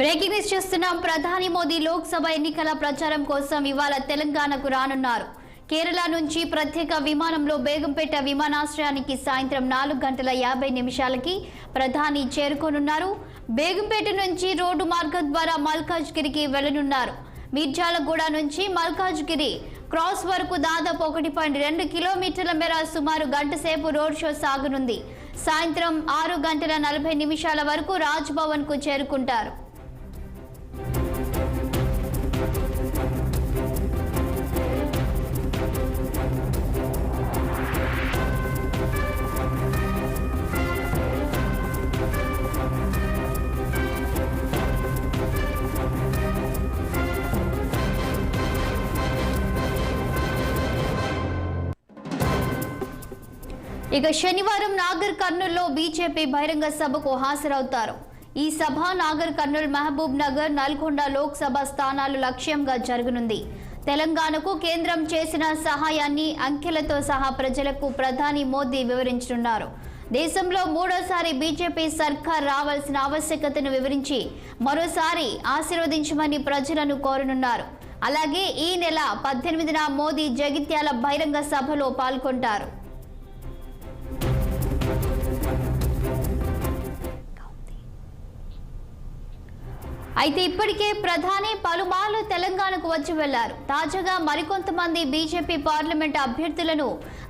Breaking news చూస్తున్నాం. ప్రధాని మోదీ లోక్సభ ఎన్నికల ప్రచారం కోసం ఇవాళ తెలంగాణకు రానున్నారు. కేరళ నుంచి ప్రత్యేక విమానంలో బేగంపేట విమానాశ్రయానికి సాయంత్రం 4:50 ప్రధాని చేరుకోనున్నారు. బేగంపేట నుంచి రోడ్డు మార్గం ద్వారా మల్కాజ్గిరికి వెళ్లనున్నారు. మిర్జాలగూడ నుంచి మల్కాజ్గిరి క్రాస్ వరకు దాదాపు 1.2 కిలోమీటర్ల మేర సుమారు గంట సేపు రోడ్ షో సాగనుంది. సాయంత్రం 6:40 వరకు రాజ్ భవన్ కు చేరుకుంటారు. ఇక శనివారం నాగర్ కర్నూల్లో బీజేపీ బహిరంగ సభకు హాజరవుతారు. ఈ సభ నాగర్ కర్నూల్, మహబూబ్ నగర్, నల్గొండ లోక్సభ స్థానాలు లక్ష్యంగా జరగనుంది. తెలంగాణకు కేంద్రం చేసిన సహాయాన్ని అంకెలతో సహా ప్రజలకు ప్రధాని మోదీ వివరించనున్నారు. దేశంలో మూడోసారి బీజేపీ సర్కార్ రావాల్సిన ఆవశ్యకతను వివరించి మరోసారి ఆశీర్వదించమని ప్రజలను కోరనున్నారు. అలాగే ఈ నెల 18న మోదీ జగిత్యాల బహిరంగ సభలో పాల్గొంటారు. అయితే ఇప్పటికే ప్రధాని పలుమార్లు తెలంగాణకు వచ్చి వెళ్లారు. తాజాగా మరికొంతమంది బీజేపీ పార్లమెంట్ అభ్యర్థులను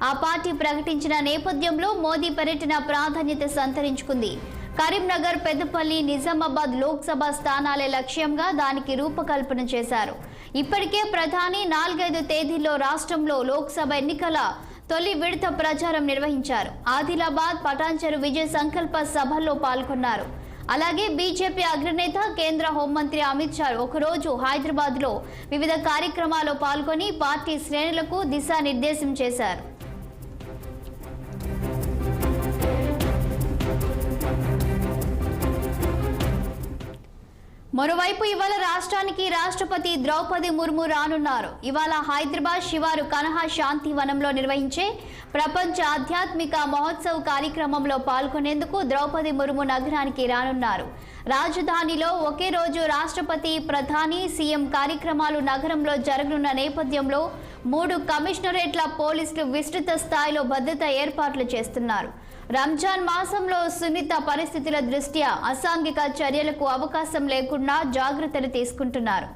ఆ పార్టీ ప్రకటించిన నేపథ్యంలో మోదీ పర్యటన ప్రాధాన్యత సంతరించుకుంది. కరీంనగర్, పెద్దపల్లి, నిజామాబాద్ లోక్సభ స్థానాలే లక్ష్యంగా దానికి రూపకల్పన చేశారు. ఇప్పటికే ప్రధాని 4-5 తేదీల్లో రాష్ట్రంలో లోక్సభ ఎన్నికల తొలి విడత ప్రచారం నిర్వహించారు. ఆదిలాబాద్, పటాన్చెరు విజయ సంకల్ప సభల్లో పాల్గొన్నారు. అలాగే బీజేపీ అగ్రనేత కేంద్ర హోంమంత్రి అమిత్ షా ఒకరోజు హైదరాబాద్ లో వివిధ కార్యక్రమాల్లో పాల్గొని పార్టీ శ్రేణులకు దిశానిర్దేశం చేశారు. మరోవైపు ఇవాళ రాష్ట్రానికి రాష్ట్రపతి ద్రౌపది ముర్ము రానున్నారు. ఇవాళ హైదరాబాద్ శివారు కనహా శాంతివనంలో నిర్వహించే ప్రపంచ ఆధ్యాత్మిక మహోత్సవ్ కార్యక్రమంలో పాల్గొనేందుకు ద్రౌపది ముర్ము నగరానికి రానున్నారు. రాజధానిలో ఒకే రోజు రాష్ట్రపతి, ప్రధాని, సీఎం కార్యక్రమాలు నగరంలో జరగనున్న నేపథ్యంలో 3 కమిషనరేట్ల పోలీసులు విస్తృత స్థాయిలో భద్రత ఏర్పాట్లు చేస్తున్నారు. రంజాన్ మాసంలో సున్నిత పరిస్థితుల దృష్ట్యా అసాంఘిక చర్యలకు అవకాశం లేకుండా జాగ్రత్తలు తీసుకుంటున్నారు.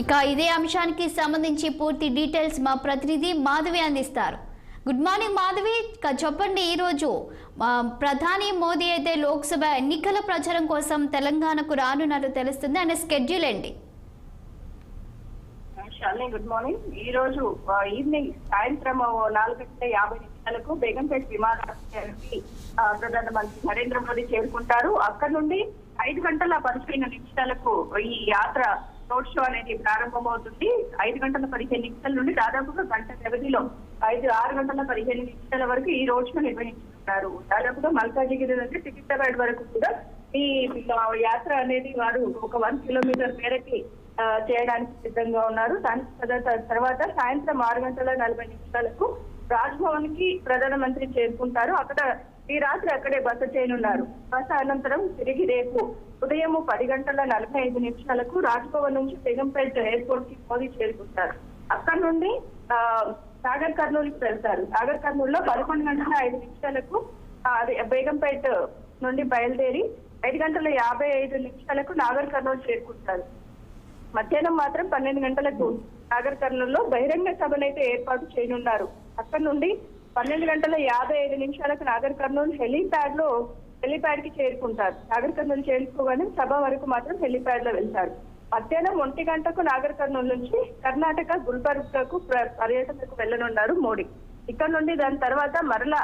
ఇక ఇదే అంశానికి సంబంధించి పూర్తి డీటెయిల్స్ మా ప్రతినిధి మాధవి అందిస్తారు. గుడ్ మార్నింగ్ మాధవి, చెప్పండి, ఈరోజు ప్రధాని మోదీ అయితే లోక్సభ ఎన్నికల ప్రచారం కోసం తెలంగాణకు రానున్నట్టు తెలుస్తుంది. ఆయన స్కెడ్యూల్ ఏంటి? Good morning. ఈ రోజు ఈవినింగ్ సాయంత్రం 4:50 బేగంపేట విమానాశ్రయానికి ప్రధానమంత్రి నరేంద్ర మోదీ చేరుకుంటారు. అక్కడ నుండి 5:15 ఈ యాత్ర రోడ్ షో అనేది ప్రారంభమవుతుంది. 5:15 నుండి దాదాపుగా గంట వ్యవధిలో 6:15 వరకు ఈ రోడ్ షో నిర్వహించుకుంటారు. దాదాపుగా మల్కాజిగిరి నుంచి సికింద్రాబాద్ వరకు కూడా ఈ యాత్ర అనేది వారు ఒక 1 కిలోమీటర్ మేరకి చేయడానికి సిద్ధంగా ఉన్నారు. తర్వాత సాయంత్రం 6:40 రాజ్భవన్ కి ప్రధానమంత్రి చేరుకుంటారు. అక్కడ ఈ రాత్రి అక్కడే బస చేయనున్నారు. బస అనంతరం తిరిగి రేపు ఉదయం 10:45 రాజ్భవన్ నుంచి బేగంపేట్ ఎయిర్పోర్ట్ కి మోదీ చేరుకుంటారు. అక్కడ నుండి నాగర్ కర్నూల్ కి వెళ్తారు. నాగర్ కర్నూల్ లో 11:05 బేగంపేట్ నుండి బయలుదేరి 5:55 నాగర్ కర్నూల్ చేరుకుంటారు. మధ్యాహ్నం మాత్రం 12 గంటలకు నాగర్ కర్నూల్ లో బహిరంగ సభనైతే ఏర్పాటు చేయనున్నారు. అక్కడ నుండి 12:55 నాగర్ కర్నూల్ హెలీప్యాడ్ కి చేరుకుంటారు. నాగర్ కర్నూల్ చేరుకోగానే సభ వరకు మాత్రం హెలీప్యాడ్ లో వెళ్తారు. మధ్యాహ్నం 1 గంటకు నాగర్ కర్నూల్ నుంచి కర్ణాటక గుల్బర్గాకు పర్యటనకు వెళ్లనున్నారు మోడీ. ఇక్కడ నుండి దాని తర్వాత మరలా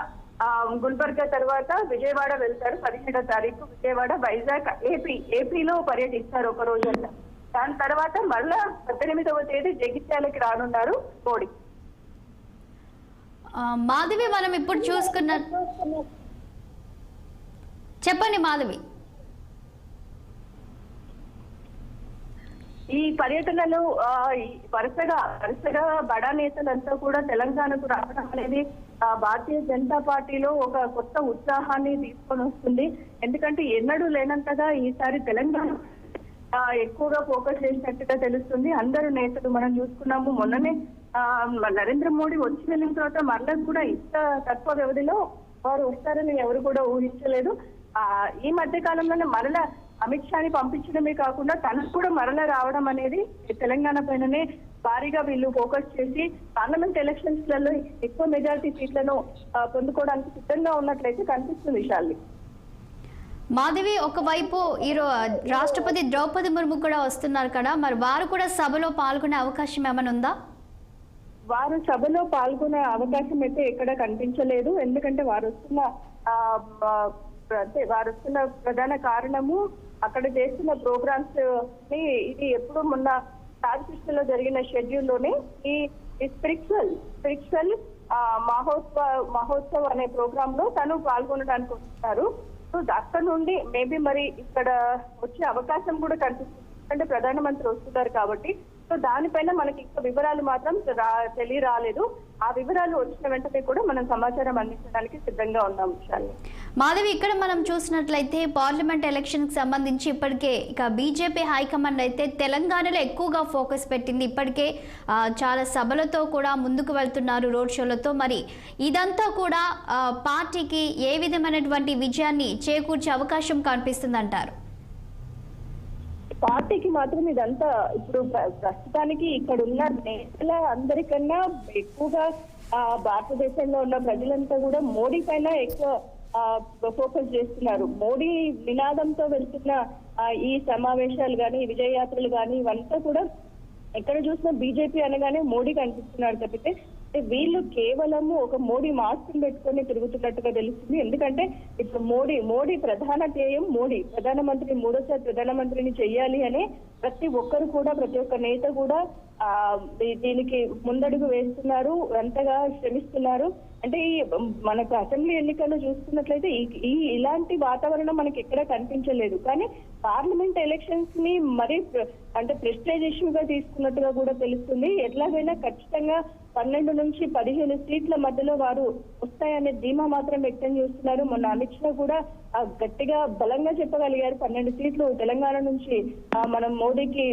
గుల్బర్గా తర్వాత విజయవాడ వెళ్తారు. 17వ తారీఖు విజయవాడ, వైజాగ్, ఏపీలో పర్యటిస్తారు ఒక రోజంతా. దాని తర్వాత మరలా 18వ తేదీ జగిత్యాలకి రానున్నారు మోడీ. మాధవి, మనం ఇప్పుడు చూసుకున్న చెప్పండి మాధవి. ఈ పర్యటనలో వరుసగా బడా నేతలంతా కూడా తెలంగాణకు రావడం అనేది భారతీయ జనతా పార్టీలో ఒక కొత్త ఉత్సాహాన్ని తీసుకొని వస్తుంది. ఎందుకంటే ఎన్నడూ లేనంతగా ఈసారి తెలంగాణ ఎక్కువగా ఫోకస్ చేసినట్టుగా తెలుస్తుంది. అందరూ నేతలు మనం చూసుకున్నాము. మొన్ననే నరేంద్ర మోడీ వచ్చి వెళ్ళిన తర్వాత మరలా కూడా ఇంత తక్కువ వ్యవధిలో వారు వస్తారని ఎవరు కూడా ఊహించలేదు. ఈ మధ్య కాలంలోనే మరలా అమిత్ షాని పంపించడమే కాకుండా తనకు కూడా మరలా రావడం అనేది తెలంగాణ పైననే భారీగా వీళ్ళు ఫోకస్ చేసి పార్లమెంట్ ఎలక్షన్స్ లలో ఎక్కువ మెజారిటీ సీట్లను పొందుకోవడానికి సిద్ధంగా ఉన్నట్లయితే కనిపిస్తుంది. శాలిని, మాధవి, ఒకవైపు రాష్ట్రపతి ద్రౌపది ముర్ము కూడా వస్తున్నారు కదా, మరి వారు కూడా సభలో పాల్గొనే అవకాశం ఏమైనా ఉందా? వారు సభలో పాల్గొనే అవకాశం అయితే ఎక్కడ కనిపించలేదు. ఎందుకంటే వారు వస్తున్న ప్రధాన కారణము అక్కడ చేస్తున్న ప్రోగ్రామ్స్ ని ఇది ఎప్పుడు మొన్న రాజకృష్ణలో జరిగిన షెడ్యూల్ లోనే ఈ స్పిరిచువల్ మహోత్సవ్ అనే ప్రోగ్రామ్ లో తను పాల్గొనడానికి వస్తున్నారు. సో అక్కడ నుండి మేబీ మరి ఇక్కడ వచ్చే అవకాశం కూడా కనిపిస్తుంది. అంటే ప్రధానమంత్రి వస్తున్నారు కాబట్టి. సో దానిపైన మనకి ఇంకా వివరాలు మాత్రం తెలియరాలేదు. ఆ వివరాలు వచ్చిన వెంటనే కూడా మనం సమాచారం అందించడానికి సిద్ధంగా ఉన్నాం. విషయాన్ని మాధవి, ఇక్కడ మనం చూసినట్లయితే పార్లమెంట్ ఎలక్షన్ కి సంబంధించి ఇప్పటికే ఇక బీజేపీ హైకమాండ్ అయితే తెలంగాణలో ఎక్కువగా ఫోకస్ పెట్టింది. ఇప్పటికే చాలా సభలతో కూడా ముందుకు వెళ్తున్నారు, రోడ్ షోలతో. మరి ఇదంతా కూడా పార్టీకి ఏ విధమైనటువంటి విజయాన్ని చేకూర్చే అవకాశం కనిపిస్తుందంటారు? పార్టీకి మాత్రం ఇదంతా ఇప్పుడు ప్రస్తుతానికి ఇక్కడ ఉన్న నేతల అందరికన్నా ఎక్కువగా భారతదేశంలో ఉన్న ప్రజలంతా కూడా మోడీ పైన ఎక్కువ ఫోకస్ చేస్తున్నారు. మోడీ నినాదంతో వెళ్తున్న ఈ సమావేశాలు కానీ, విజయయాత్రలు కానీ ఇవంతా కూడా ఎక్కడ చూసినా బీజేపీ అనగానే మోడీ కనిపిస్తున్నారు తప్పితే వీళ్ళు కేవలము ఒక మోడీ మాస్క్ పెట్టుకొని తిరుగుతున్నట్టుగా తెలుస్తుంది. ఎందుకంటే ఇప్పుడు మోడీ ప్రధాన ధ్యేయం ప్రధానమంత్రిని మూడోసారి ప్రధానమంత్రిని చెయ్యాలి అనే ప్రతి ఒక్క నేత కూడా దీనికి ముందడుగు వేస్తున్నారు, అంతగా శ్రమిస్తున్నారు. అంటే ఈ మనకు అసెంబ్లీ ఎన్నికల్లో చూస్తున్నట్లయితే ఇలాంటి వాతావరణం మనకి ఎక్కడ కనిపించలేదు. కానీ పార్లమెంట్ ఎలక్షన్స్ ని మరీ అంటే ప్రెస్టేజ్ ఇష్యూగా తీసుకున్నట్టుగా కూడా తెలుస్తుంది. ఎట్లాగైనా ఖచ్చితంగా 12 నుంచి 15 సీట్ల మధ్యలో వారు వస్తాయనే ధీమా మాత్రం వ్యక్తం చేస్తున్నారు. మొన్న అమిత్ షా కూడా గట్టిగా బలంగా చెప్పగలిగారు 12 సీట్లు తెలంగాణ నుంచి మనం మోడీకి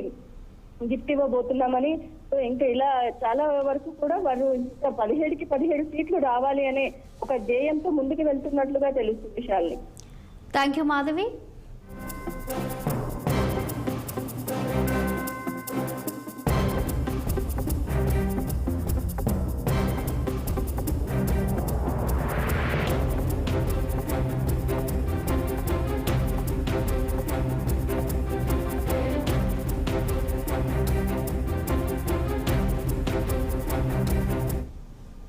గిఫ్ట్ ఇవ్వబోతున్నామని. సో ఇంకా ఇలా చాలా వరకు కూడా వారు ఇంకా 17కి 17 సీట్లు రావాలి అనే ఒక ధ్యేయంతో ముందుకు వెళ్తున్నట్లుగా తెలుస్తుంది. Shalini, thank you Madhavi.